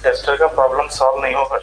Tester का problem solve नहीं होगा।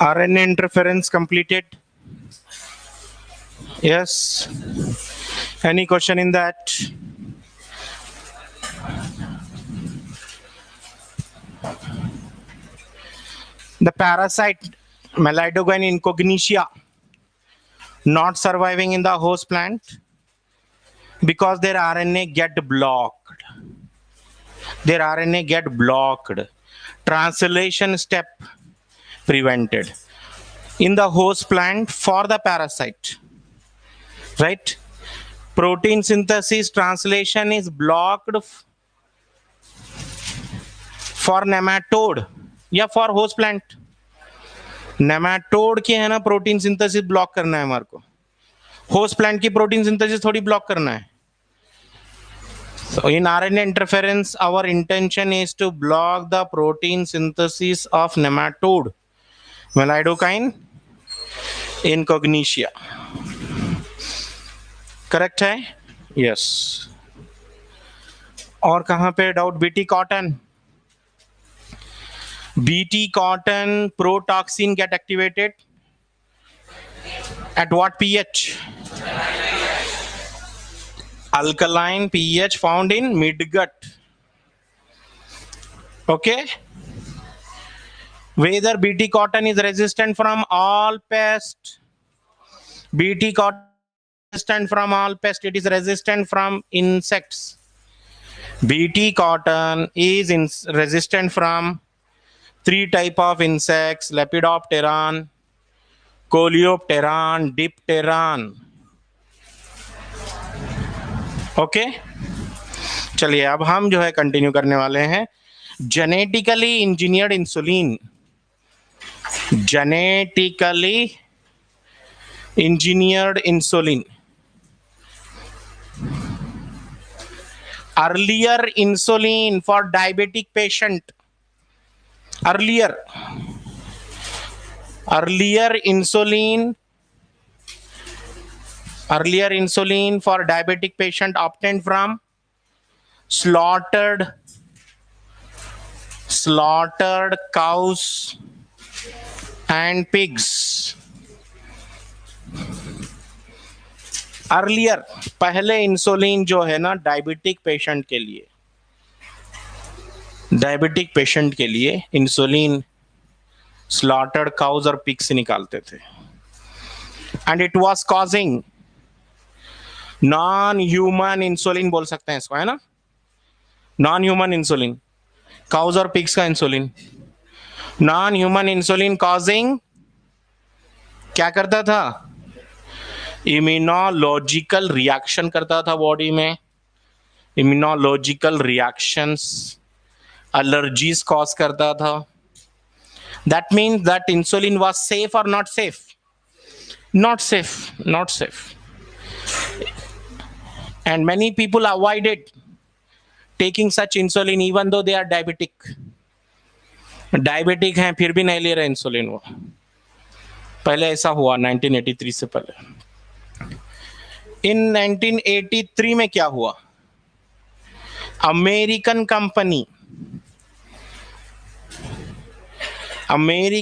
RNA interference completed. Yes. Any question in that? The parasite Melidogyne incognitia not surviving in the host plant because their RNA get blocked. Their RNA get blocked. Translation step prevented in the host plant for the parasite, right? Protein synthesis translation is blocked for nematode या for host plant. Nematode की है ना protein synthesis block करना है हमारे को, host plant की protein synthesis थोड़ी ब्लॉक करना है. So in RNA interference, our intention is to block the protein synthesis of nematode Melidogyne incognitia. Correct है? यस. और कहां पे doubt? BT cotton. BT cotton protoxin get activated at what pH? Alkaline pH found in midgut. Okay. Whether BT cotton is resistant from all pests. BT cotton is resistant from all pests. It is resistant from insects. BT cotton is resistant from 3 type of insects: Lepidopteran, Coleopteran, Dipteran. Okay चलिए अब हम जो है continue करने वाले हैं genetically engineered insulin. Genetically engineered insulin. Earlier insulin for diabetic patient. Earlier insulin for diabetic patient obtained from slaughtered cows and pigs. Earlier पहले insulin जो है ना डायबिटिक पेशेंट के लिए इंसुलिन स्लॉटर्ड काउज और पिग से निकालते थे. And it was causing non human insulin बोल सकते हैं इसको, है ना? नॉन ह्यूमन इंसुलिन, काउज और पिग्स का insulin. Non human insulin causing क्या करता था? इम्यूनोलॉजिकल रिएक्शन करता था बॉडी में. इम्यूनोलॉजिकल रिएक्शंस, allergies cause करता था. That means that insulin was safe or not safe? Not safe. And many people avoided taking such insulin even though they are diabetic हैं फिर भी नहीं ले रहे इंसुलिन. वो पहले ऐसा हुआ 1983 से पहले. In 1983 में क्या हुआ? American company Eli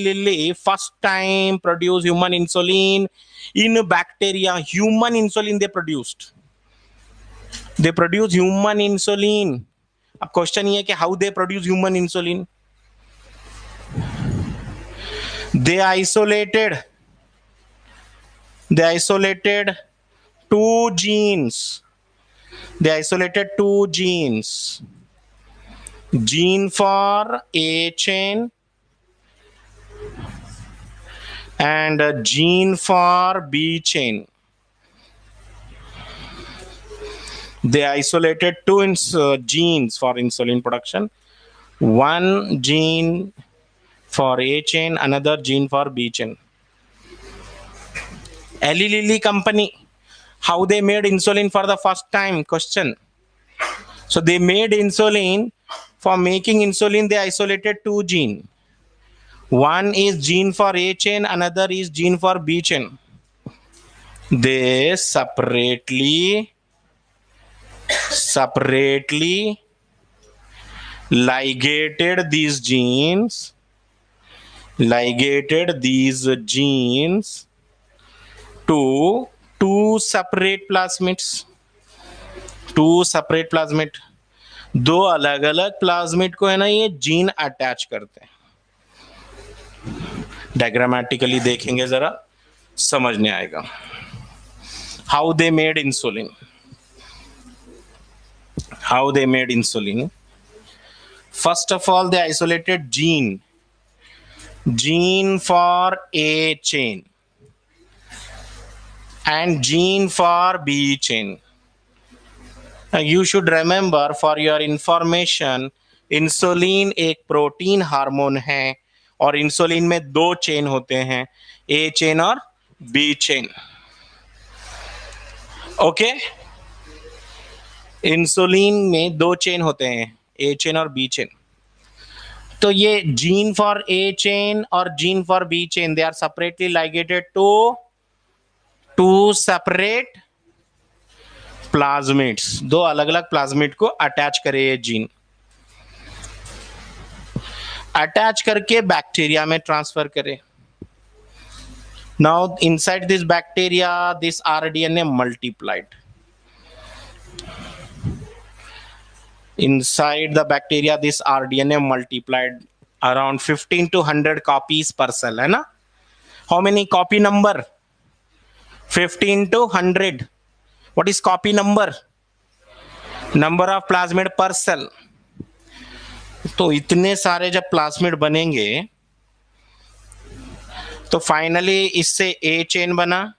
Lilly first time produced human insulin in bacteria. Human insulin they produced human insulin. अब क्वेश्चन ये है कि how they produce human insulin. They isolated two genes. They isolated two genes. Gene for A chain and a gene for B chain. They isolated two genes for insulin production. One gene for A chain, another gene for B chain. Eli Lilly company, how they made insulin for the first time? Question. So they made insulin. For making insulin, they isolated two genes. One is gene for A chain, another is gene for B chain. They separately ligated these genes to two separate plasmids. दो अलग अलग plasmid को है ना ये gene attach करते हैं. Diagrammatically देखेंगे जरा समझने आएगा. How they made insulin. First of all, they isolated gene for A chain and gene for B chain. Now, you should remember for your information, insulin एक प्रोटीन हार्मोन है और insulin में दो चेन होते हैं, ए चेन और B chain. Okay, insulin में दो चेन होते हैं, ए चेन और बी चेन. तो ये जीन फॉर ए चेन और gene for B chain, they are separately ligated to two separate plasmids. दो अलग अलग प्लाज्मिड को अटैच करे ये जीन. अटैच करके बैक्टीरिया में ट्रांसफर करे. Now inside this bacteria this rDNA multiplied. Inside the bacteria, this RDNA multiplied around 15 to 100 copies per cell, है ना? How many copy number? 15 to 100. What is copy number? Number of plasmid per cell. तो इतने सारे जब plasmid बनेंगे तो finally इससे ए chain बना,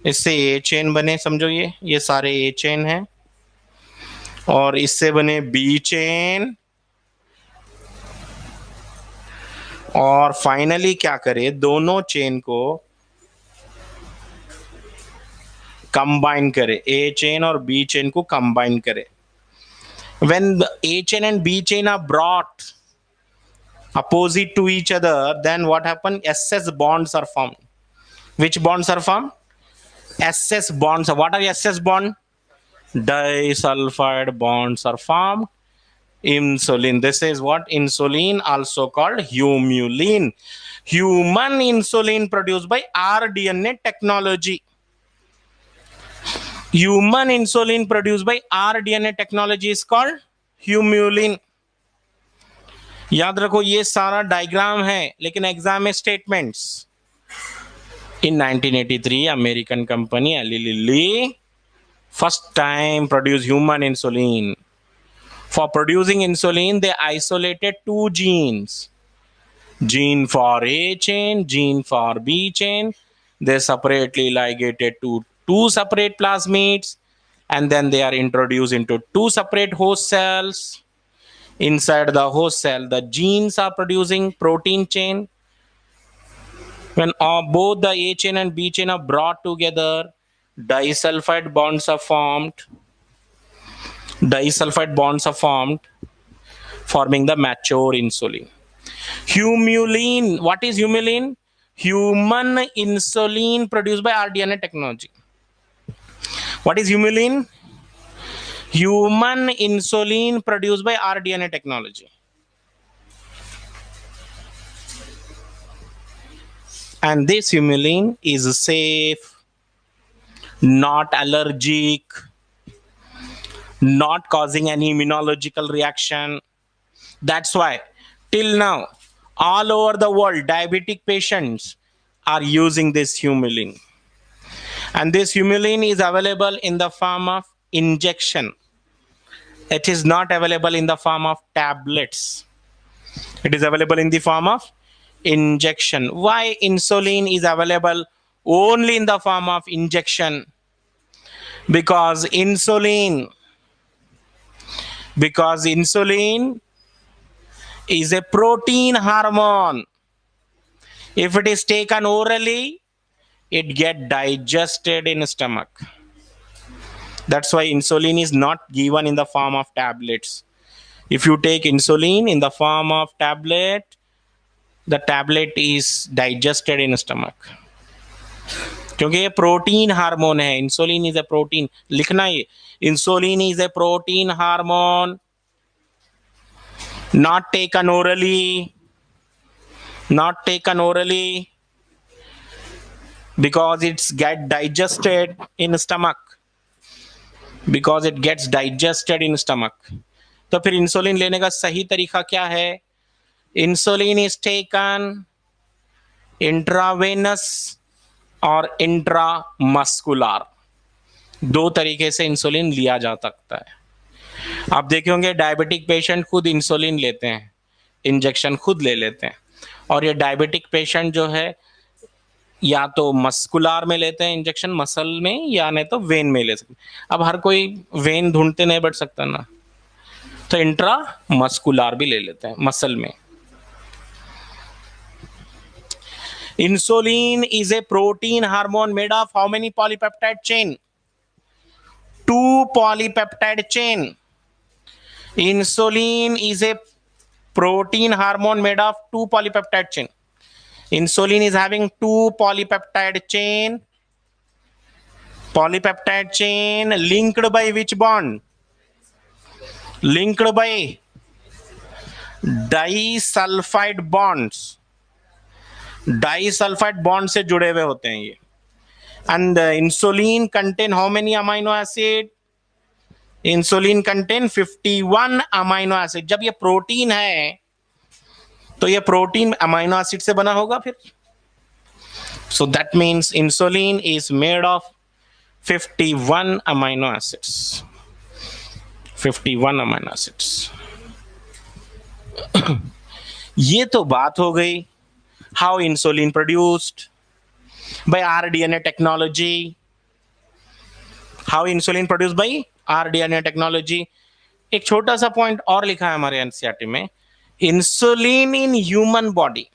इससे ए चेन बने. समझो ये सारे ए चेन हैं और इससे बने बी चेन और फाइनली क्या करे, दोनों चेन को कंबाइन करे, ए चेन और बी चेन को कंबाइन करे. When the A chain and B chain are brought opposite to each other, then what happen? SS bonds are formed. Which bonds are formed? SS bonds. What are SS bonds? Disulfide bonds are formed. Insulin. This is what? Insulin, also called humulin. Human insulin produced by rDNA technology. Human insulin produced by rDNA technology is called humulin. याद रखो ये सारा diagram है लेकिन exam में statements. In 1983, American company Eli Lilly first time produced human insulin. For producing insulin, they isolated two genes. Gene for A chain, gene for B chain. They separately ligated to two separate plasmids, and then they are introduced into two separate host cells. Inside the host cell, the genes are producing protein chain. When both the A chain and B chain are brought together, disulfide bonds are formed. Disulfide bonds are formed, forming the mature insulin. Humulin. What is humulin? Human insulin produced by rDNA technology. What is humulin? Human insulin produced by rDNA technology. And this humulin is safe, not allergic, not causing any immunological reaction. That's why till now All over the world, diabetic patients are using this Humulin. And this Humulin is available in the form of injection. It is not available in the form of tablets. It is available in the form of injection. Why insulin is available only in the form of injection? Because insulin is a protein hormone. If it is taken orally, it get digested in the stomach. That's why insulin is not given in the form of tablets. If you take insulin in the form of tablet, the tablet is digested in the stomach. क्योंकि ये protein hormone है. Insulin is a protein. लिखना ये, insulin is a protein hormone, not taken orally, because it's get digested in stomach, because it gets digested in stomach. तो फिर insulin लेने का सही तरीका क्या है? इंसुलिन इज टेकन इंट्रावेनस और इंट्रामस्कुलर, दो तरीके से इंसुलिन लिया जा सकता है. आप देखे होंगे डायबिटिक पेशेंट खुद इंसुलिन लेते हैं, इंजेक्शन खुद ले लेते हैं. और ये डायबिटिक पेशेंट जो है या तो मस्कुलर में लेते हैं इंजेक्शन, मसल में, या नहीं तो वेन में ले सकते. अब हर कोई वेन ढूंढते नहीं बैठ सकता ना, तो इंट्रा मस्कुलर भी ले लेते हैं, मसल में. Insulin is a protein hormone made of how many polypeptide chain? 2 polypeptide chain. Insulin is a protein hormone made of 2 polypeptide chain. Insulin is having 2 polypeptide chain. Polypeptide chain linked by which bond? Linked by disulfide bonds. Disulphide bond से जुड़े हुए होते हैं ये. And insulin contain how many amino acid? Insulin contain 51 amino acid. जब ये protein है तो ये प्रोटीन अमाइनो एसिड से बना होगा फिर. So that means insulin is made of 51 amino acids. 51 amino acids. ये तो बात हो गई how insulin produced by rDNA technology. How insulin produced by rDNA technology. एक छोटा सा पॉइंट और लिखा है हमारे एनसीईआरटी में, insulin in human body.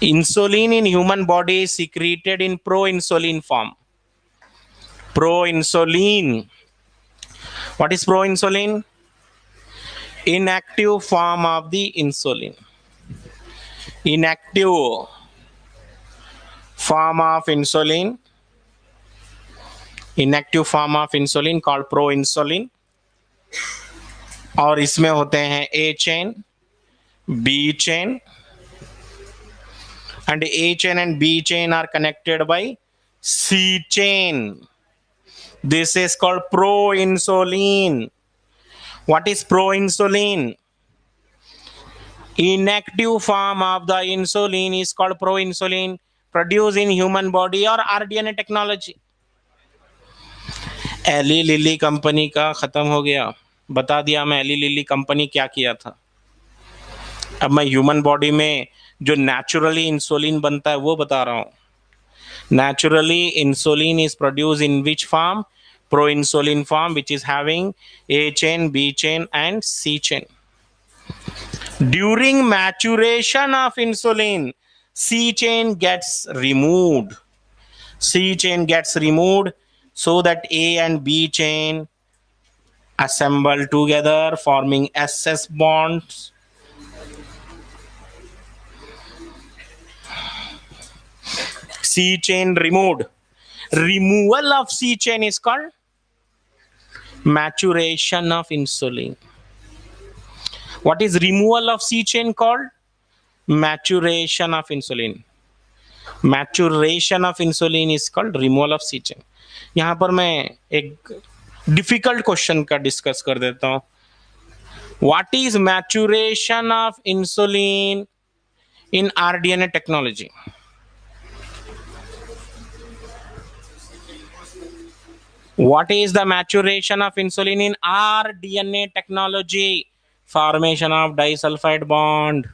Insulin in human body is secreted in pro-insulin form. Pro-insulin. What is pro-insulin? Inactive form of the insulin. Inactive form of insulin. Inactive form of insulin called pro-insulin. और इसमें होते हैं A chain, B chain, and A chain and B chain are connected by C chain. This is called pro-insulin. What is pro-insulin? Inactive form of the insulin is called pro-insulin, produced in human body or rDNA technology. Eli Lilly company का खत्म हो गया. बता दिया मैं Eli Lilly company क्या किया था. अब मैं ह्यूमन बॉडी में जो नेचुरली इंसुलिन बनता है वो बता रहा हूं. Naturally insulin is produce in which form? pro-insulin form, which is having A chain, B chain and C chain. During maturation of insulin, C chain gets removed. C chain gets removed so that A and B chain assemble together, forming SS bonds. C chain removed. Removal of C chain is called maturation of insulin. What is removal of C chain called? Maturation of insulin. Maturation of insulin is called removal of C chain. यहाँ पर मैं एक difficult question का discuss कर देता हूँ. What is maturation of insulin in rDNA technology? What is the maturation of insulin in rDNA technology? Formation of disulfide bond.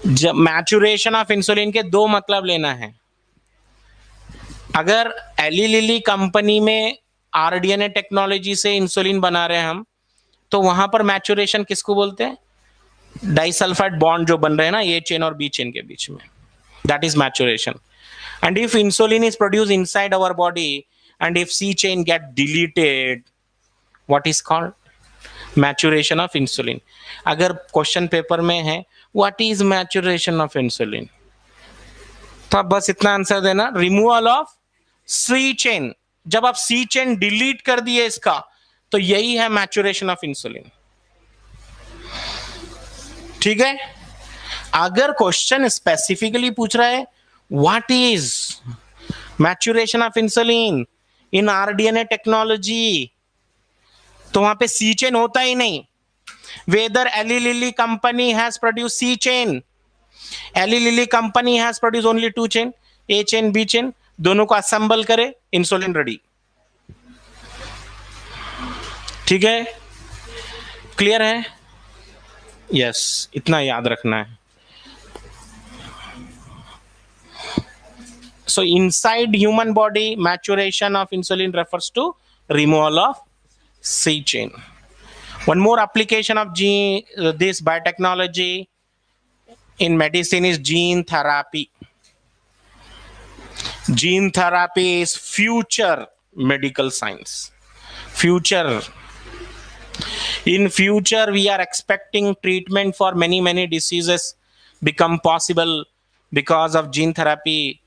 जब maturation of insulin के दो मतलब लेना है. अगर एली लिली कंपनी में आरडीएनए टेक्नोलॉजी से इंसुलिन बना रहे हैं हम, तो वहां पर मैचुरेशन किसको बोलते हैं? डाइसल्फाइड बॉन्ड जो बन रहे हैं ना ए चेन और बी चेन के बीच में, that is maturation. And if insulin is produced inside our body and if C chain get deleted, what is called? Maturation of insulin. अगर क्वेश्चन पेपर में है what is maturation of insulin, तो आप बस इतना answer देना, removal of C chain. जब आप C chain डिलीट कर दिए इसका, तो यही है मैचुरेशन ऑफ इंसुलिन. ठीक है. अगर क्वेश्चन स्पेसिफिकली पूछ रहा है what is maturation of insulin in rDNA technology, तो वहां पे C chain होता ही नहीं. Whether Eli Lilly company has produced C chain, Eli Lilly company has produced only 2 chain, A chain B chain, दोनों को असेंबल करे, इंसुलिन रेडी. ठीक है, क्लियर है? यस, इतना याद रखना है. So inside human body, maturation of insulin refers to removal of C chain. One more application of this biotechnology in medicine is gene therapy. Gene therapy is future medical science. Future. In future, we are expecting treatment for many diseases become possible because of gene therapy.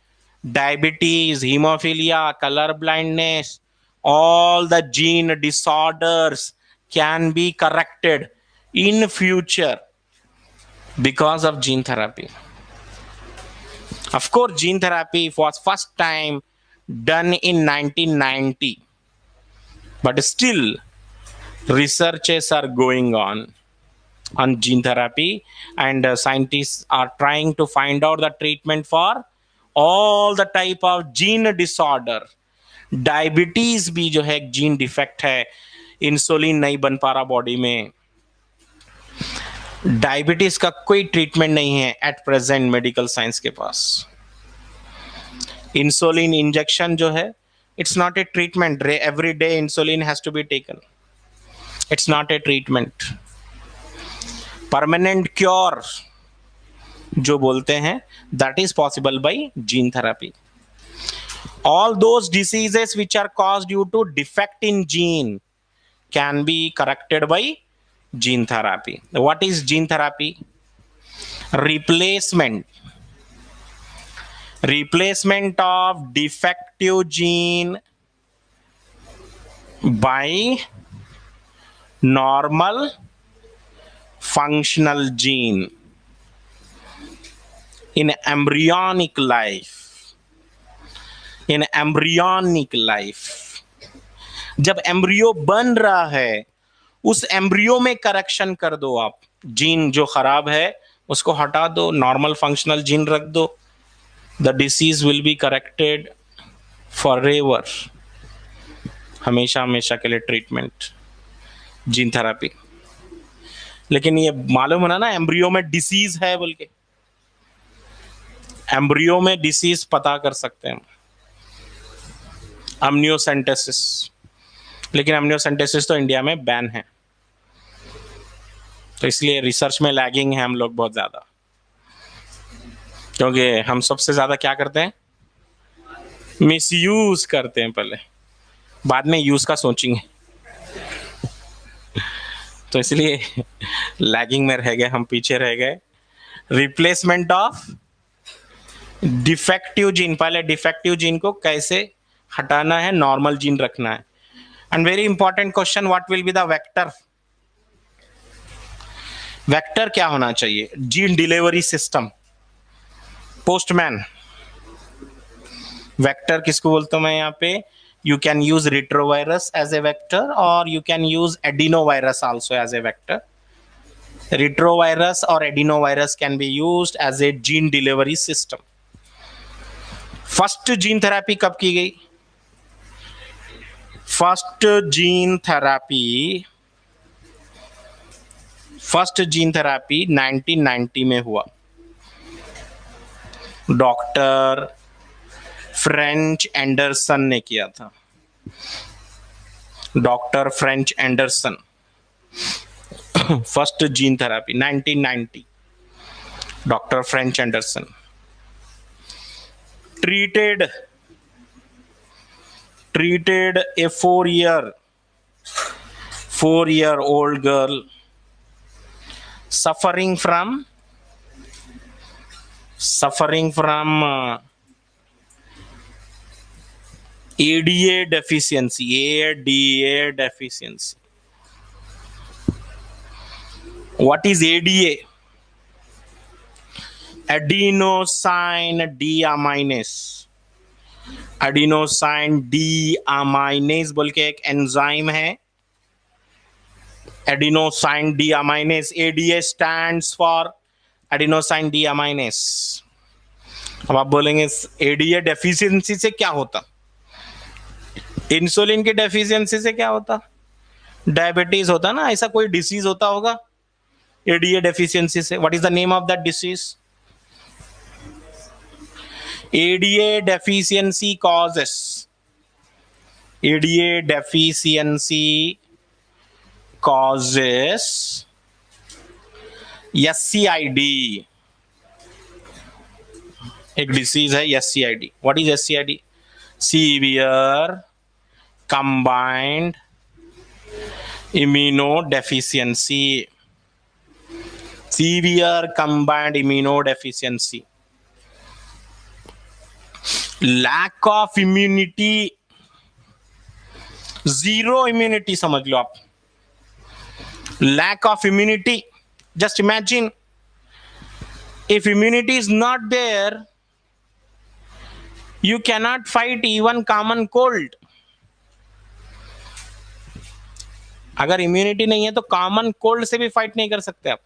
Diabetes, hemophilia, color blindness, all the gene disorders can be corrected in future because of gene therapy. Of course, gene therapy was first time done in 1990, but still researches are going on gene therapy, and scientists are trying to find out the treatment for all the type of gene disorder. Diabetes भी जो है gene defect है, insulin नहीं बन पा रहा body में. Diabetes का कोई ट्रीटमेंट नहीं है एट प्रेजेंट मेडिकल साइंस के पास. इंसुलिन इंजेक्शन जो है, it's not a treatment. Every day insulin has to be taken. It's not a treatment. Permanent cure जो बोलते हैं, that is possible by gene therapy. All those diseases which are caused due to defect in gene can be corrected by gene therapy. What is gene therapy? Replacement of defective gene by normal functional gene in embryonic life. In embryonic life, जब embryo बन रहा है, उस embryo में correction कर दो आप. Gene जो खराब है उसको हटा दो, नॉर्मल फंक्शनल जीन रख दो. The disease will be corrected forever. हमेशा हमेशा के लिए ट्रीटमेंट जीन थेरेपी. लेकिन ये मालूम होना ना, एम्ब्रियो में डिसीज है बोल के. एम्ब्रियो में डिसीज पता कर सकते हैं, अम्नियोसेंटेसिस. लेकिन अम्नियोसेंटेसिस तो इंडिया में बैन है, तो इसलिए रिसर्च में लैगिंग है हम लोग बहुत ज्यादा. क्योंकि हम सबसे ज्यादा क्या करते हैं? मिसयूज करते हैं. पहले बाद में यूज का सोचेंगे. तो इसलिए लैगिंग में रह गए, हम पीछे रह गए. Replacement of defective gene. पहले डिफेक्टिव जीन को कैसे हटाना है, नॉर्मल जीन रखना है. And very important question, what will be the vector? Vector क्या होना चाहिए? Gene delivery system, postman. Vector किसको बोलता हूं मैं यहाँ पे? You can use retrovirus as a vector, or you can use adenovirus also as a vector. Retrovirus or adenovirus can be used as a gene delivery system. First gene therapy कब की गई? First gene therapy 1990 में हुआ. Doctor French Anderson ने किया था. Doctor French Anderson, first gene therapy 1990. Doctor French Anderson treated a 4-year-old girl suffering from ADA deficiency. What is ADA? Adenosine deaminase बोल के एक एंजाइम है. adenosine deaminase, ADA stands for adenosine deaminase. अब आप बोलेंगे ADA डेफिशिएंसी से क्या होता? इंसुलिन की डेफिशिएंसी से क्या होता? डायबिटीज होता ना, ऐसा कोई डिसीज होता होगा ADA डेफिशिएंसी से. What is the name of that disease? ADA deficiency causes SCID. एक डिसीज है SCID. What is SCID? Severe combined immunodeficiency. Lack of immunity, zero immunity समझ लो आप. Lack of immunity, just imagine if immunity is not there, you cannot fight even common cold. अगर immunity नहीं है तो common cold से भी fight नहीं कर सकते आप.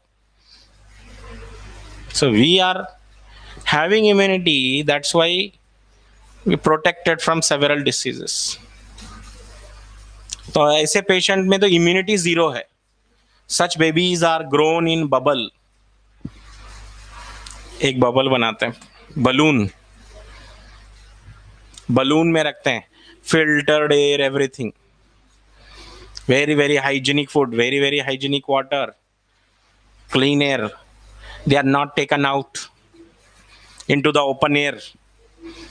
So we are having immunity, that's why we protected from several diseases. तो ऐसे पेशेंट में तो इम्यूनिटी जीरो है. Such babies are grown in bubble. एक बबल बनाते हैं, बलून में रखते हैं, filtered air, everything, very hygienic food, very hygienic water, clean air. They are not taken out into the open air.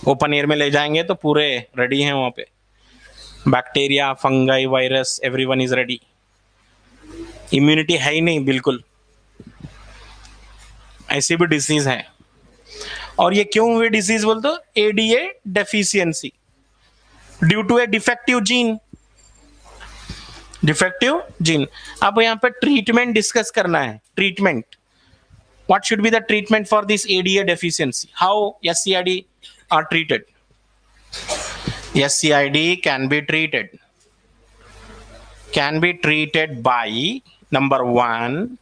Open air में ले जाएंगे तो पूरे रेडी हैं वहां पे. Bacteria, fungi, virus, everyone is ready. Immunity है ही नहीं बिल्कुल. ऐसी भी डिसीज है. और ये क्यों हुई डिसीज बोल तो ADA deficiency due to a defective gene. अब यहाँ पे ट्रीटमेंट डिस्कस करना है. Treatment, what should be the treatment for this ADA deficiency? How SCID are treated? SCID can be treated by, number 1,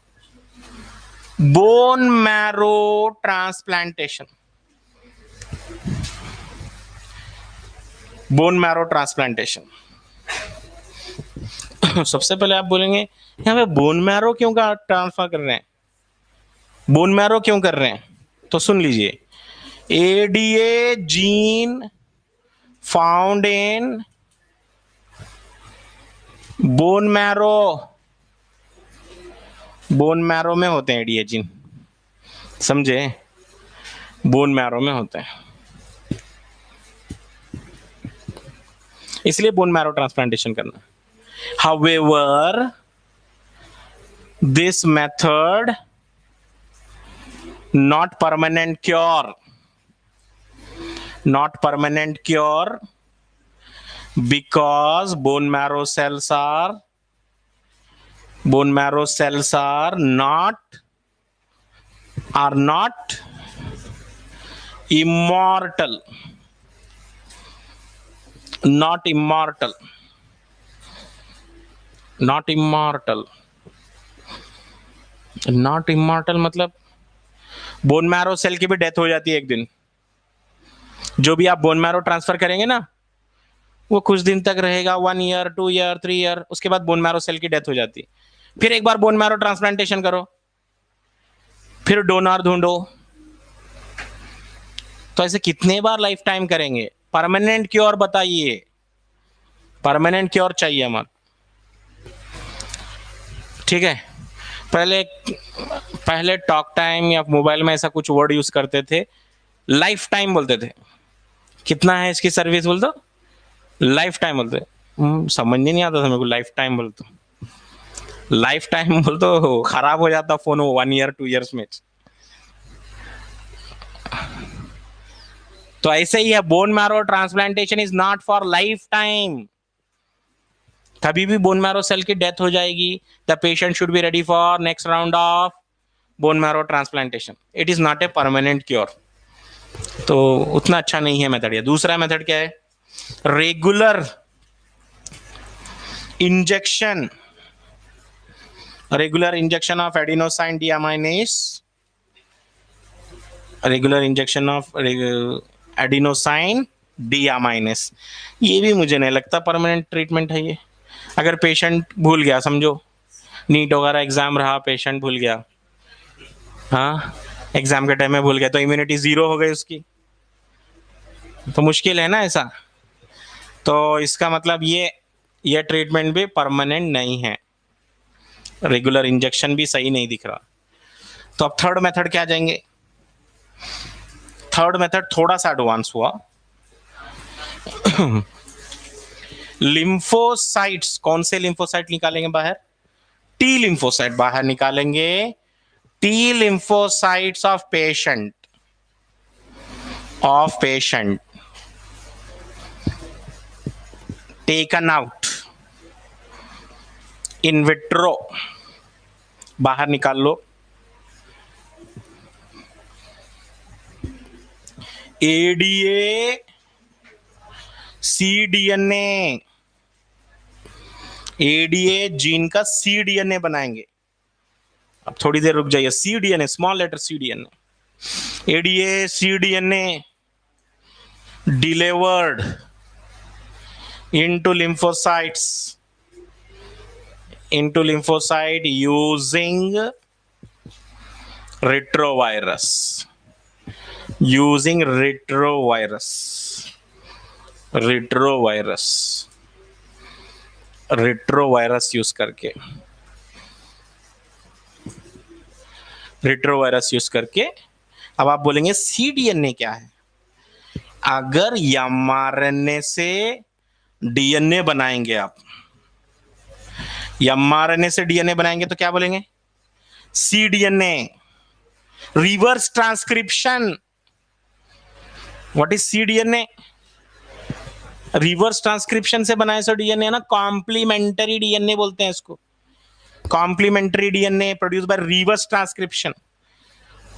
bone marrow transplantation. सबसे पहले आप बोलेंगे यहाँ पे बोन मैरो क्यों का ट्रांसफर कर रहे हैं, बोन मैरो क्यों कर रहे हैं? तो सुन लीजिए, ADA gene found in bone marrow में होते हैं. ADA जीन, समझे? बोन मैरो में होते हैं, इसलिए बोन मैरो ट्रांसप्लांटेशन करना. However, this method not permanent cure because bone marrow cells are not immortal. Not immortal, not immortal, not immortal मतलब बोन मैरो सेल की भी डेथ हो जाती है एक दिन। जो भी आप बोन मैरो ट्रांसफर करेंगे ना, वो कुछ दिन तक रहेगा, 1 ईयर, 2 ईयर, 3 ईयर, उसके बाद बोन मैरो सेल की डेथ हो जाती है। फिर एक बार बोन मैरो ट्रांसप्लांटेशन करो, फिर डोनर ढूंढो। तो ऐसे कितने बार लाइफ टाइम करेंगे? परमानेंट क्योर बताइए, परमानेंट क्योर चाहिए हमारा। ठीक है, पहले टॉक टाइम या मोबाइल में ऐसा कुछ वर्ड यूज करते थे, लाइफ टाइम बोलते थे। कितना है इसकी सर्विस बोल दो, लाइफ टाइम बोलते। समझ नहीं आता था मेरे को, लाइफ टाइम बोलते, लाइफ टाइम बोल तो खराब हो जाता फोन 1 ईयर 2 ईयर्स में। तो ऐसे ही है, bone marrow transplantation is not for life time. कभी भी बोन मैरो सेल की डेथ हो जाएगी, the patient should be ready for next round of bone marrow transplantation. It is not a permanent cure. तो उतना अच्छा नहीं है मेथड। दूसरा मेथड क्या है? Regular injection, regular injection of adenosine deaminase, regular injection of adenosine deaminase. ये भी मुझे नहीं लगता परमानेंट ट्रीटमेंट है ये। अगर पेशेंट भूल गया, समझो नीट वगैरह एग्जाम रहा, पेशेंट भूल गया, हाँ एग्जाम के टाइम में भूल गया, तो इम्यूनिटी 0 हो गई उसकी, तो मुश्किल है ना ऐसा। तो इसका मतलब ये ट्रीटमेंट भी परमानेंट नहीं है, रेगुलर इंजेक्शन भी सही नहीं दिख रहा। तो अब थर्ड मेथड क्या जाएंगे? थर्ड मेथड थोड़ा सा एडवांस हुआ। लिम्फोसाइट्स, कौन से लिम्फोसाइट निकालेंगे बाहर? टी लिम्फोसाइट बाहर निकालेंगे। T lymphocytes of patient taken out in vitro, बाहर निकाल लो। एडीए सीडीएनए, एडीए जीन का सीडीएनए बनाएंगे। अब थोड़ी देर रुक जाइए, cDNA, small letter cDNA, ADA cDNA delivered into lymphocytes, using retrovirus, retrovirus use करके, रेट्रोवायरस यूज करके। अब आप बोलेंगे सीडीएनए क्या है? अगर एमआरएनए से डीएनए बनाएंगे आप, एमआरएनए से डीएनए बनाएंगे तो क्या बोलेंगे? CDNA, reverse transcription. What is cDNA? Reverse transcription से बनाए सो डीएनए ना, कॉम्प्लीमेंट्री डीएनए बोलते हैं इसको। Complementary DNA produce by reverse transcription.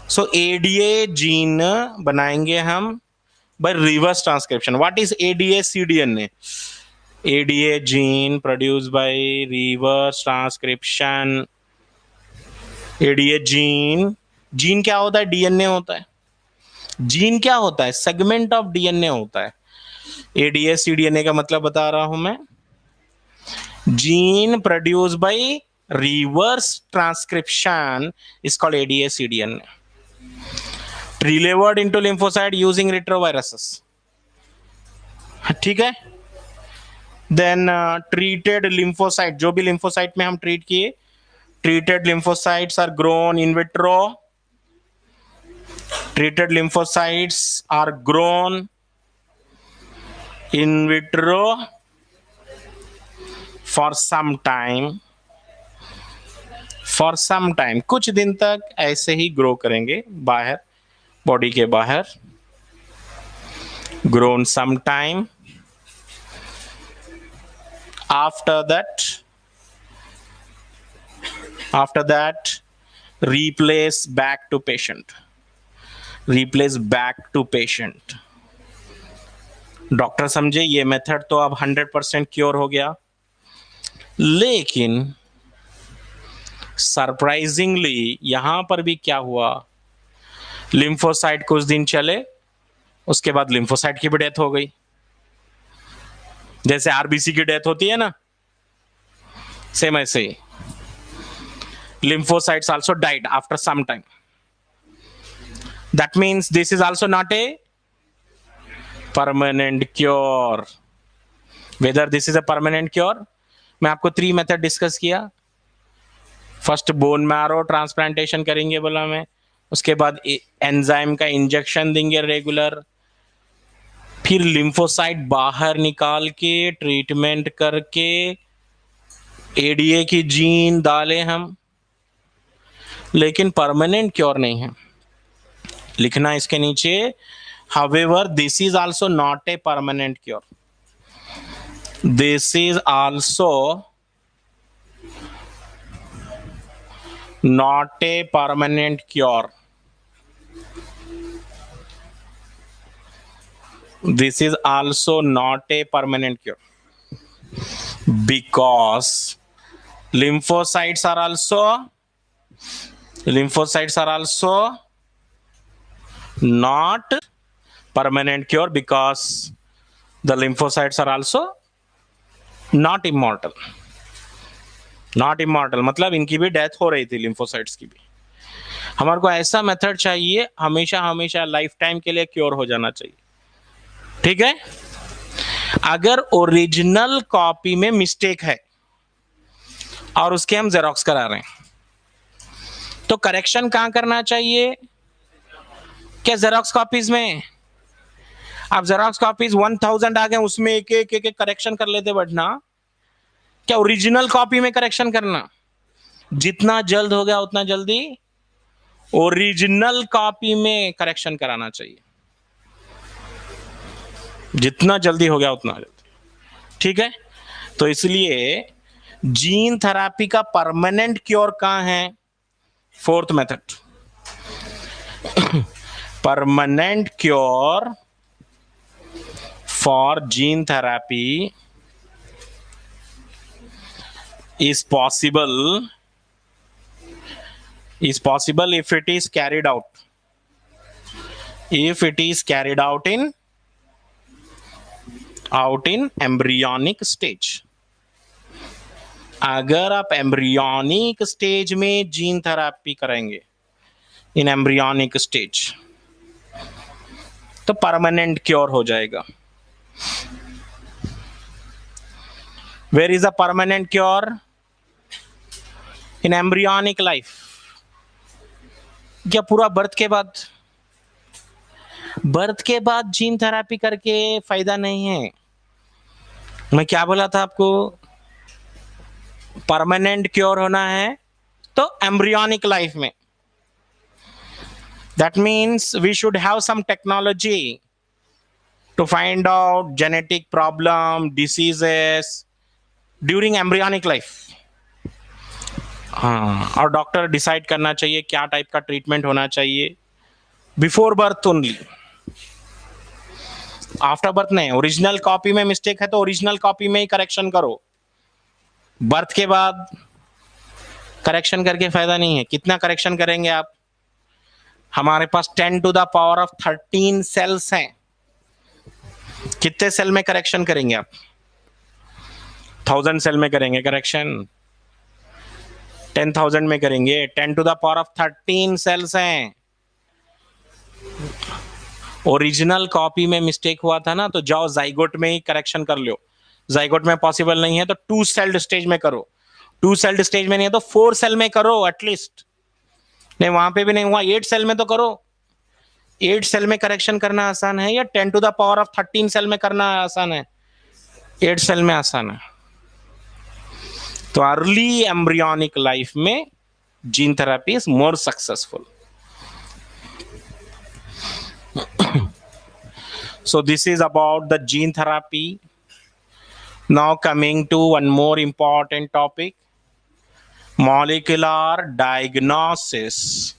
So ADA gene बनाएंगे हम by reverse transcription. What is ADA cDNA? ADA gene produced by reverse transcription. ADA gene क्या होता है? DNA होता है। जीन क्या होता है? सेगमेंट ऑफ डीएनए होता है। ADA cDNA का मतलब बता रहा हूं मैं, gene produce by reverse transcription is called ADA cDNA. Delivered into lymphocyte using retroviruses. ठीक है। देन ट्रीटेड लिम्फोसाइट, जो भी लिम्फोसाइट में हम ट्रीट किए, treated lymphocytes are grown in vitro, treated lymphocytes are grown in vitro for some time, कुछ दिन तक ऐसे ही ग्रो करेंगे बाहर, बॉडी के बाहर, grown some time. After that replace back to patient, doctor समझे ये मेथड तो अब 100% क्योर हो गया, लेकिन सरप्राइजिंगली यहां पर भी क्या हुआ, लिम्फोसाइट कुछ दिन चले, उसके बाद लिम्फोसाइट की भी डेथ हो गई। जैसे आरबीसी की डेथ होती है ना, सेम ऐसे ही lymphocytes also died after some time. That means this is also not a permanent cure. Whether this is a permanent cure, मैं आपको 3 मेथड डिस्कस किया। फर्स्ट बोन मैरो ट्रांसप्लांटेशन करेंगे बोला मैं, उसके बाद एंजाइम का इंजेक्शन देंगे रेगुलर, फिर लिम्फोसाइट बाहर निकाल के ट्रीटमेंट करके एडीए की जीन डाले हम, लेकिन परमानेंट क्योर नहीं है। लिखना इसके नीचे, however this is also not a permanent cure, this is also not a permanent cure, this is also not a permanent cure because lymphocytes are also not permanent cure because the lymphocytes are also not immortal. Not immortal मतलब इनकी भी death हो रही थी, lymphocytes की भी। हमारे को ऐसा मेथड चाहिए हमेशा हमेशा लाइफ टाइम के लिए क्योर हो जाना चाहिए, ठीक है। अगर ओरिजिनल कॉपी में मिस्टेक है और उसके हम जेरोक्स करा रहे हैं, तो करेक्शन कहां करना चाहिए, क्या जेरोक्स कॉपीज में? आप जेरोक्स कॉपीज 1000 आ गए, उसमें एक एक करेक्शन कर लेते बैठना, क्या ओरिजिनल कॉपी में करेक्शन करना? जितना जल्द हो गया उतना जल्दी ओरिजिनल कॉपी में करेक्शन कराना चाहिए, जितना जल्दी हो गया उतना जल्दी, ठीक है। तो इसलिए जीन थेरापी का परमानेंट क्योर कहां है? Fourth method, permanent cure for gene therapy is possible if it is carried out in embryonic stage। अगर आप एम्ब्रियोनिक स्टेज में जीन थेरापी करेंगे, इन एम्ब्रियोनिक स्टेज, तो परमानेंट क्योर हो जाएगा। Where is a permanent cure? In embryonic life. क्या पूरा birth के बाद जीन थेरापी करके फायदा नहीं है? मैं क्या बोला था आपको, परमानेंट क्योर होना है तो एम्ब्रियोनिक लाइफ में। That means we should have some technology to find out genetic problem, diseases during embryonic life. हाँ, और डॉक्टर डिसाइड करना चाहिए क्या टाइप का ट्रीटमेंट होना चाहिए, before birth only, after birth नहीं। ओरिजिनल कॉपी में मिस्टेक है तो ओरिजिनल कॉपी में ही करेक्शन करो, बर्थ के बाद करेक्शन करके फायदा नहीं है। कितना करेक्शन करेंगे आप? हमारे पास 10⁻13 सेल्स हैं, कितने सेल में करेक्शन करेंगे आप? 1000 सेल में करेंगे करेक्शन, 10,000 में करेंगे, 10⁻13 सेल्स हैं। ओरिजिनल कॉपी में मिस्टेक हुआ था ना, तो जाओ जाइगोट में ही करेक्शन कर लो। जाइगोट में पॉसिबल नहीं है तो 2 सेल्ड स्टेज में करो, 2 सेल्ड स्टेज में नहीं है तो 4 सेल में करो एटलीस्ट। नहीं वहां पे भी नहीं हुआ, 8 सेल में तो करो। 8 सेल में करेक्शन करना आसान है या 10⁻13 सेल में करना आसान है? 8 सेल में आसान है। तो अर्ली एम्ब्रियोनिक लाइफ में gene therapy is more successful. So this is about the gene therapy. Now coming to one more important topic, molecular diagnosis.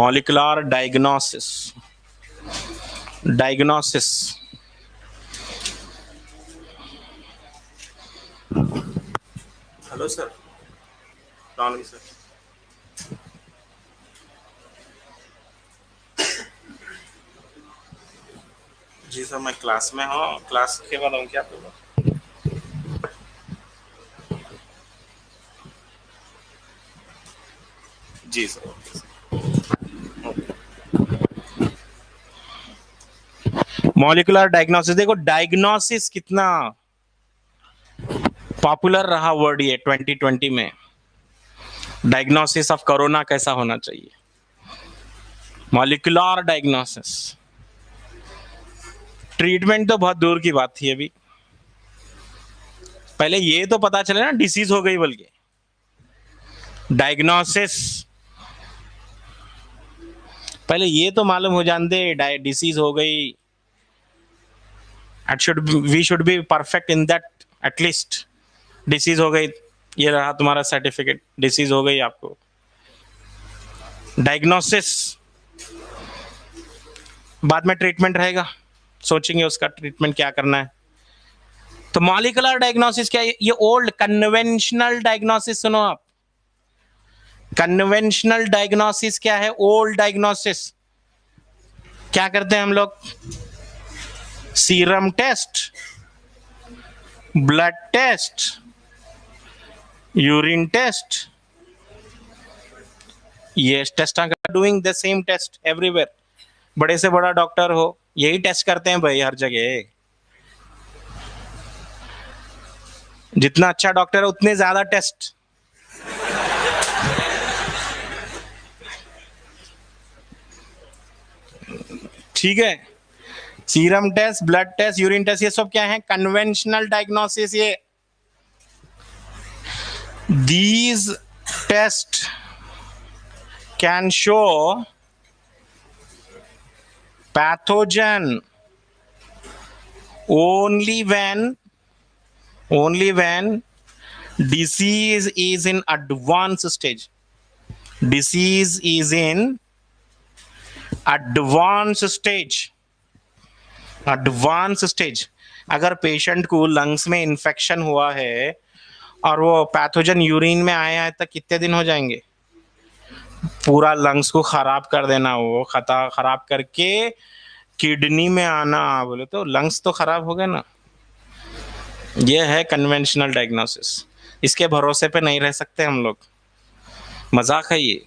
Molecular diagnosis. Hello sir, डॉन सर। जी सर, मैं class में हूँ, class के बाद हूँ क्या बोलो? जी sir, okay sir. Molecular diagnosis, देखो डायग्नोसिस कितना पॉपुलर रहा वर्ड ये 2020 में। डायग्नोसिस ऑफ कोरोना कैसा होना चाहिए, मॉलिक्यूलर डायग्नोसिस। ट्रीटमेंट तो बहुत दूर की बात थी, अभी पहले ये तो पता चले ना डिसीज हो गई, बल्कि डायग्नोसिस पहले ये तो मालूम हो जाते डिसीज हो गई। We should be perfect in that, at least disease हो गई, ये रहा तुम्हारा सर्टिफिकेट, डिसीज हो गई आपको। डायग्नोसिस बाद में ट्रीटमेंट रहेगा, सोचेंगे उसका ट्रीटमेंट क्या करना है। तो मॉलिक्यूलर डायग्नोसिस क्या है? ये ओल्ड कन्वेंशनल डायग्नोसिस सुनो आप। कन्वेंशनल डायग्नोसिस क्या है? Old diagnosis. क्या करते हैं हम लोग? Serum test, blood test, urine test, ये test are doing the same test everywhere. बड़े से बड़ा डॉक्टर हो, यही टेस्ट करते हैं भाई हर जगह। जितना अच्छा डॉक्टर है उतने ज्यादा टेस्ट। ठीक है, serum test, blood test, urine test, ये सब क्या है? Conventional diagnosis. ये these tests can show pathogen only when disease is in advanced stage. Disease is in advanced stage. Advance stage. अगर पेशेंट को लंग्स में इंफेक्शन हुआ है और वो पैथोजन यूरिन में आया है तो कितने दिन हो जाएंगे? पूरा लंग्स को खराब कर देना, वो खराब करके किडनी में आना, बोले तो लंग्स तो खराब हो गए ना। ये है कन्वेंशनल डायग्नोसिस, इसके भरोसे पे नहीं रह सकते हम लोग, मजाक है ये।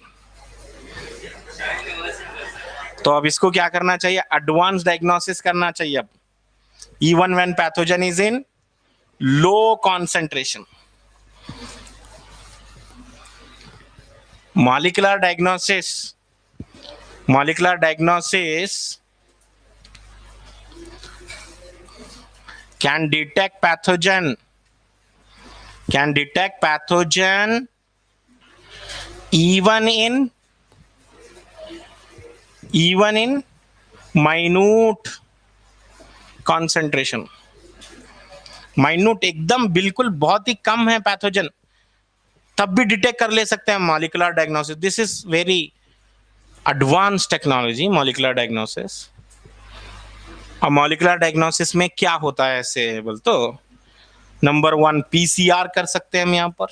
तो अब इसको क्या करना चाहिए? एडवांस डायग्नोसिस करना चाहिए अब, even when pathogen is in low concentration. molecular diagnosis can detect pathogen even in minute concentration। Minute एकदम बिल्कुल बहुत ही कम है पैथोजन, तब भी डिटेक्ट कर ले सकते हैं molecular diagnosis. This is very advance technology, molecular diagnosis. और मॉलिक्यूलर डायग्नोसिस में क्या होता है ऐसे बोल तो, नंबर 1 पीसीआर कर सकते हैं हम यहाँ पर,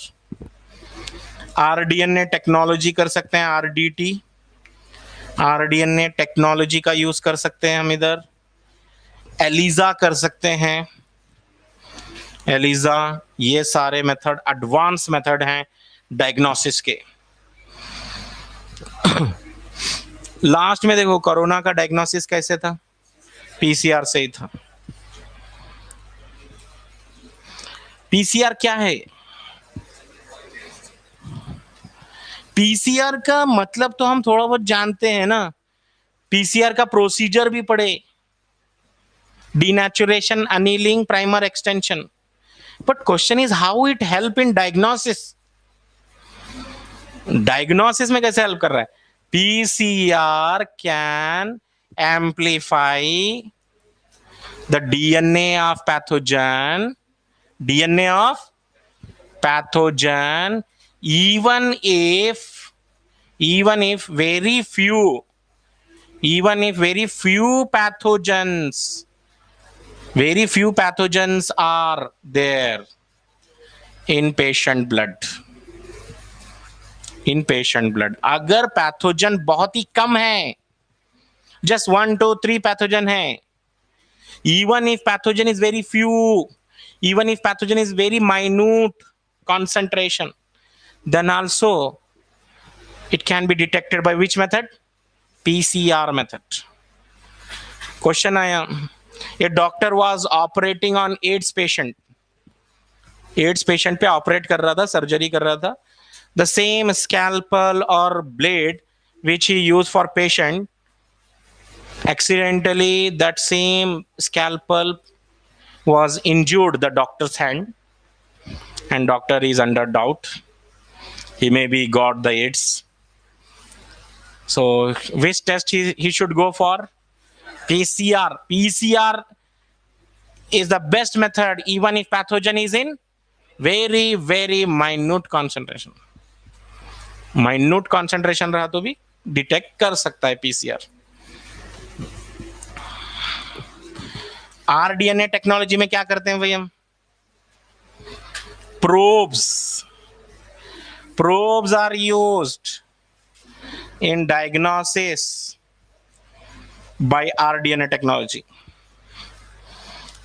आरडीएनए टेक्नोलॉजी कर सकते हैं, आरडीटी, आरडीएनए टेक्नोलॉजी का यूज कर सकते हैं हम इधर, एलिजा कर सकते हैं, एलिजा। ये सारे मेथड एडवांस मेथड हैं डायग्नोसिस के। लास्ट में देखो कोरोना का डायग्नोसिस कैसे था? पीसीआर से ही था। पीसीआर क्या है? पीसीआर का मतलब तो हम थोड़ा बहुत जानते हैं ना, पीसीआर का प्रोसीजर भी पढ़े, denaturation, annealing, primer extension. But question is how it help in diagnosis. Diagnosis में कैसे हेल्प कर रहा है? PCR can amplify the DNA of pathogen, even if very few pathogens are there, in patient blood, in patient blood. अगर pathogen बहुत ही कम है, just 1 2 3 pathogen है, even if pathogen is very few, even if pathogen is very minute concentration, then also it can be detected by which method? PCR method. Question आया, a doctor was operating on AIDS patient, AIDS patient पे operate कर रहा था, surgery कर रहा था. The same scalpel or blade which he used for patient, accidentally that same scalpel was injured the doctor's hand, and doctor is under doubt, he maybe got the AIDS. So which test he should go for? PCR. PCR is the best method even if pathogen is in very minute concentration. Minute concentration रहा तो भी detect कर सकता है PCR. RDNA technology में क्या करते हैं भाई हम? Probes are used in diagnosis by RDNA technology.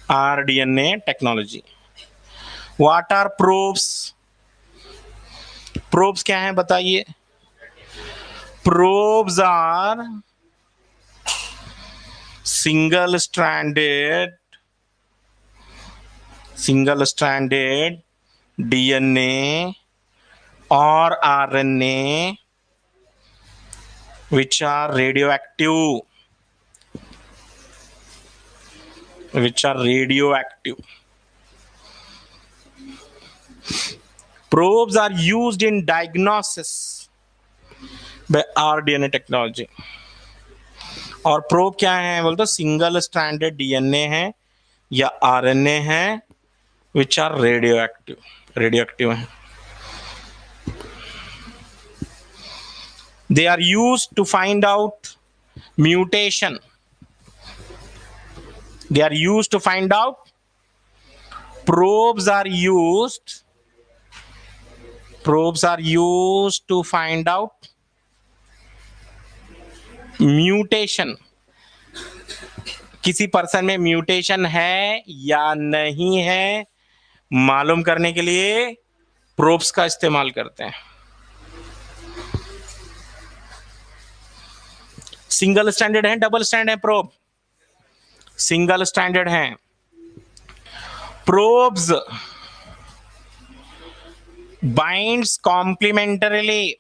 RDNA technology. What are probes? Probes क्या हैं बताइए? Probes are single stranded DNA or RNA which are radioactive. Probes are used in diagnosis by RDNA technology. और probe क्या है बोलते? Single stranded DNA है या RNA है विच आर रेडियोएक्टिव है. They are used to find out mutation. They are used to find out. Probes are used to find out mutation. किसी person में म्यूटेशन है या नहीं है मालूम करने के लिए प्रोब्स का इस्तेमाल करते हैं. सिंगल स्टैंडर्ड है, डबल स्टैंड है प्रोब? सिंगल स्टैंडर्ड है. Probes binds complementary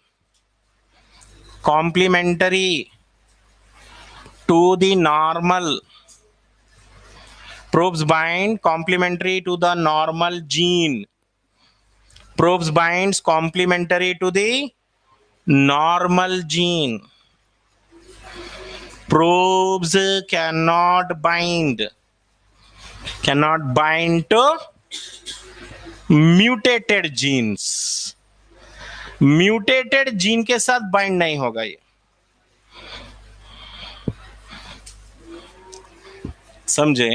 to the normal. Probes bind complementary to the normal gene. Probes binds complementary to the normal gene. Probes cannot bind to mutated genes. Mutated gene के साथ bind नहीं होगा ये. समझे?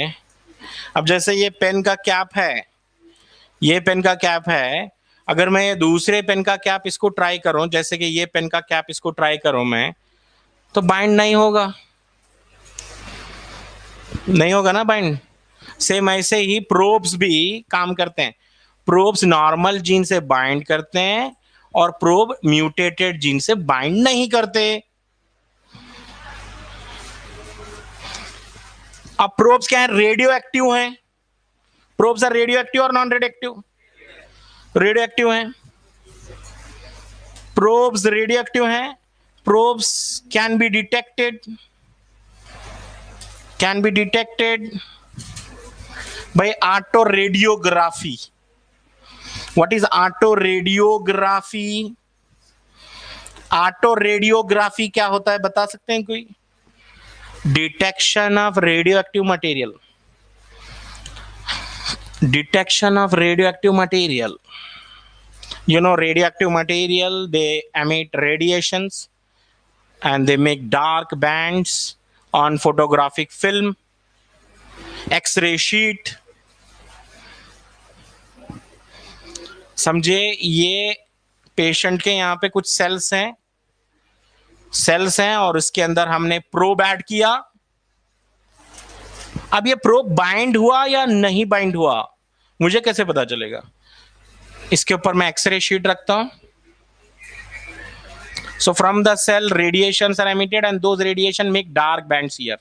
अब जैसे ये पेन का कैप है, ये पेन का कैप है, अगर मैं ये दूसरे पेन का कैप इसको ट्राई करूं, जैसे कि ये पेन का कैप इसको ट्राई करूं मैं, तो बाइंड नहीं होगा ना बाइंड. सेम ऐसे ही प्रोब्स भी काम करते हैं. प्रोब्स नॉर्मल जीन से बाइंड करते हैं और प्रोब म्यूटेटेड जीन से बाइंड नहीं करते. अब प्रोब्स क्या है? रेडियो एक्टिव हैं. प्रोब्स आर रेडियो एक्टिव और non radio active? Radio active हैं. प्रोब्स रेडियो एक्टिव हैं. Probes can be detected by autoradiography. What is autoradiography? autoradiography क्या होता है बता सकते हैं कोई? Detection of radioactive material. You know, radioactive material, they emit radiations and they make dark bands on photographic film, X-ray sheet. समझे? ये patient के यहाँ पे कुछ सेल्स हैं और इसके अंदर हमने प्रोब ऐड किया। अब ये प्रोब बाइंड हुआ या नहीं बाइंड हुआ, मुझे कैसे पता चलेगा? इसके ऊपर मैं एक्सरे शीट रखता हूं। So from the cell radiations are emitted and those radiation make dark bands here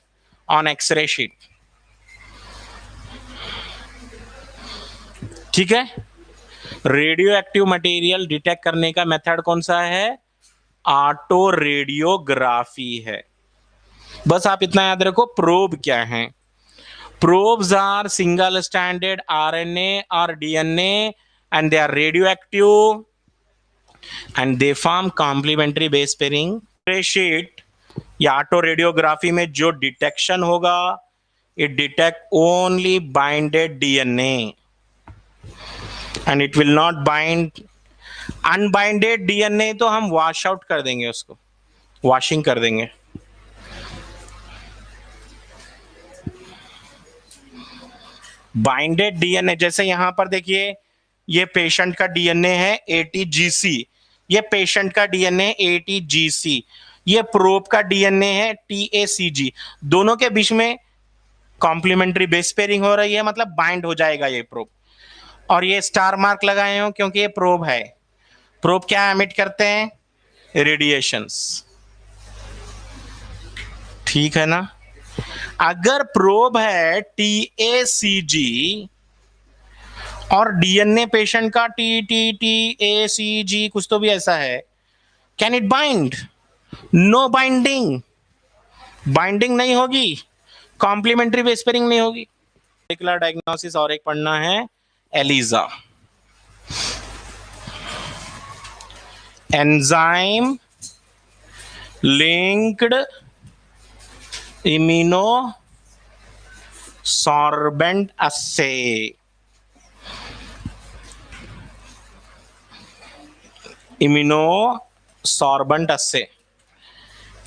on X-ray sheet. ठीक है। रेडियो एक्टिव मटेरियल डिटेक्ट करने का मेथड कौन सा है? ऑटो रेडियोग्राफी है। बस आप इतना याद रखो, प्रोब क्या है? Probes are single stranded RNA or DNA and they are radioactive and they form complementary base pairing. Sheet या ऑटो रेडियोग्राफी में जो डिटेक्शन होगा, it detect only binded DNA and it will not bind unbinded DNA। तो हम wash out कर देंगे, उसको washing कर देंगे। बाइंडेड डीएनए, जैसे यहां पर देखिए, ये पेशेंट का डीएनए है ATGC, ये पेशेंट का डीएनए ATGC, ये प्रोब का डीएनए है TACG। दोनों के बीच में कॉम्प्लीमेंट्री बेस पेयरिंग हो रही है, मतलब बाइंड हो जाएगा ये प्रोब। और ये स्टार मार्क लगाए हो क्योंकि ये प्रोब है। प्रोब क्या एमिट करते हैं? रेडिएशंस। ठीक है ना? अगर प्रोब है TACG और डीएनए पेशेंट का TTTACG, कुछ तो भी ऐसा है, can it bind? No binding, binding नहीं होगी, कॉम्प्लीमेंट्री बेस पेयरिंग नहीं होगी। मोलेकुलर डायग्नोसिस और एक पढ़ना है ELISA, enzyme linked immunosorbent assay। immunosorbent assay,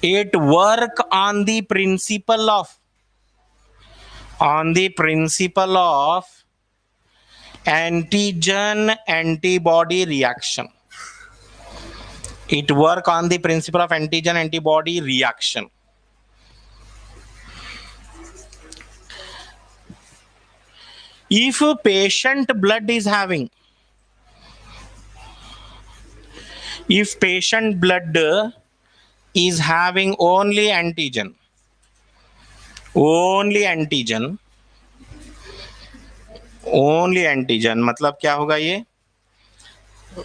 it work on the principle of antigen antibody reaction। It work on the principle of antigen antibody reaction। If patient blood is having only antigen, मतलब क्या होगा? ये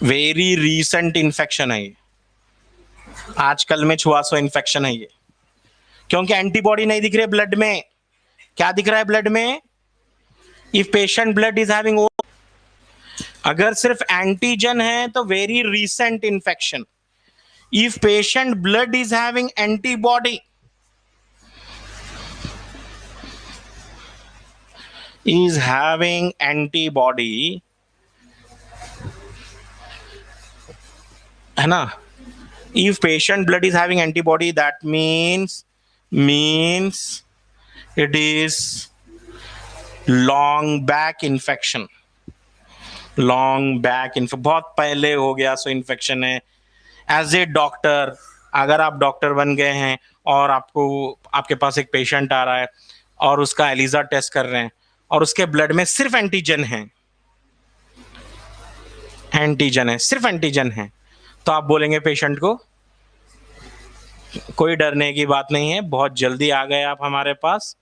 very recent infection है, ये आजकल में छुआछूत infection है ये, क्योंकि एंटीबॉडी नहीं दिख रहे ब्लड में। क्या दिख रहा है ब्लड में? If patient blood is having, अगर सिर्फ एंटीजन है तो very recent infection. If patient blood is having antibody, है ना? If patient blood is having antibody, that means it is long back infection। बहुत पहले हो गया सो इन्फेक्शन है। एज ए डॉक्टर, अगर आप डॉक्टर बन गए हैं और आपके पास एक पेशेंट आ रहा है और उसका एलिजा टेस्ट कर रहे हैं और उसके ब्लड में सिर्फ एंटीजन है, सिर्फ एंटीजन है, तो आप बोलेंगे पेशेंट को कोई डरने की बात नहीं है, बहुत जल्दी आ गए आप हमारे पास,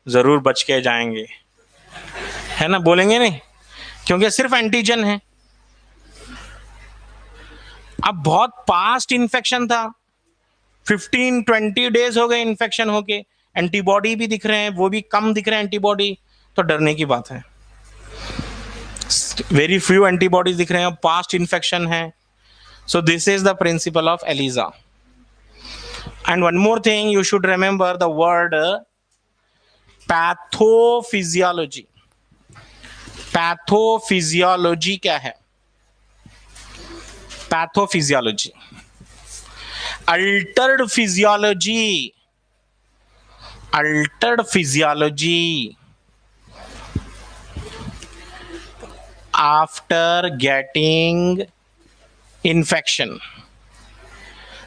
जरूर बच के जाएंगे, है ना? बोलेंगे नहीं, क्योंकि सिर्फ एंटीजन है। अब बहुत पास्ट इन्फेक्शन था, 15-20 डेज हो गए इन्फेक्शन होके, एंटीबॉडी भी दिख रहे हैं, वो भी कम दिख रहे हैं एंटीबॉडी, तो डरने की बात है। वेरी फ्यू एंटीबॉडीज दिख रहे हैं, पास्ट इन्फेक्शन है। So this is the principle of ELISA। And one more thing, you should remember the word pathophysiology। Pathophysiology क्या है? Pathophysiology, Altered physiology, after getting infection.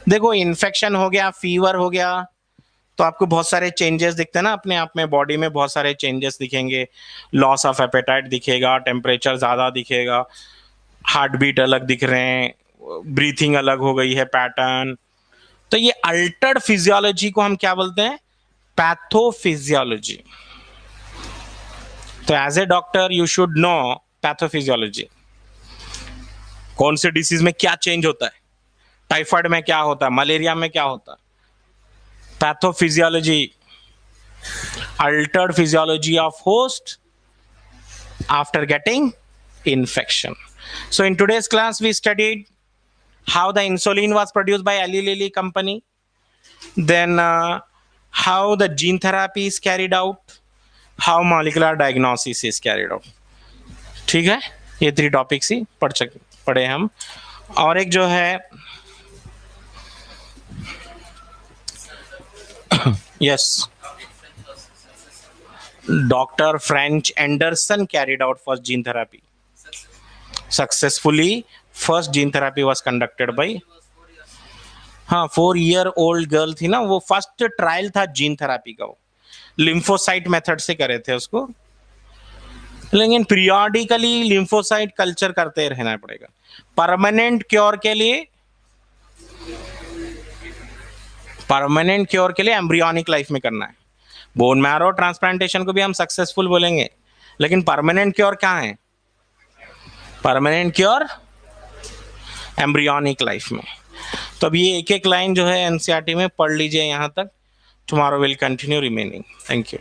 देखो इन्फेक्शन हो गया, फीवर हो गया, तो आपको बहुत सारे चेंजेस दिखते हैं ना अपने आप में, बॉडी में बहुत सारे चेंजेस दिखेंगे। लॉस ऑफ एपेटाइट दिखेगा, टेम्परेचर ज्यादा दिखेगा, हार्ट बीट अलग दिख रहे हैं, ब्रीथिंग अलग हो गई है पैटर्न। तो ये अल्टर्ड फिजियोलॉजी को हम क्या बोलते हैं? पैथोफिजियोलॉजी। तो as a doctor you should know pathophysiology, कौन से डिसीज में क्या चेंज होता है, टाइफाइड में क्या होता है, मलेरिया में क्या होता है। Pathophysiology, altered physiology of host after getting infection. So in today's class we studied how the insulin was produced by Eli Lilly company, then how the gene therapy is carried out, how molecular diagnosis is carried out. ठीक है, ये 3 topics ही पढ़े हम। और एक जो है yes, Dr. French Anderson carried out first gene therapy successfully. First gene therapy was conducted by 4-year-old girl थी ना, वो फर्स्ट ट्रायल था जीन थेरापी का, वो लिम्फोसाइट मेथड से करे थे उसको, लेकिन पीरियोडिकली लिम्फोसाइट कल्चर करते रहना पड़ेगा। परमानेंट क्योर के लिए एम्ब्रियोनिक लाइफ में करना है। बोन मैरो ट्रांसप्लांटेशन को भी हम सक्सेसफुल बोलेंगे, लेकिन परमानेंट क्योर कहाँ है? परमानेंट क्योर एम्ब्रियोनिक लाइफ में। तो अब ये एक एक लाइन जो है एनसीईआरटी में पढ़ लीजिए यहाँ तक। Tomorrow will continue remaining. Thank you.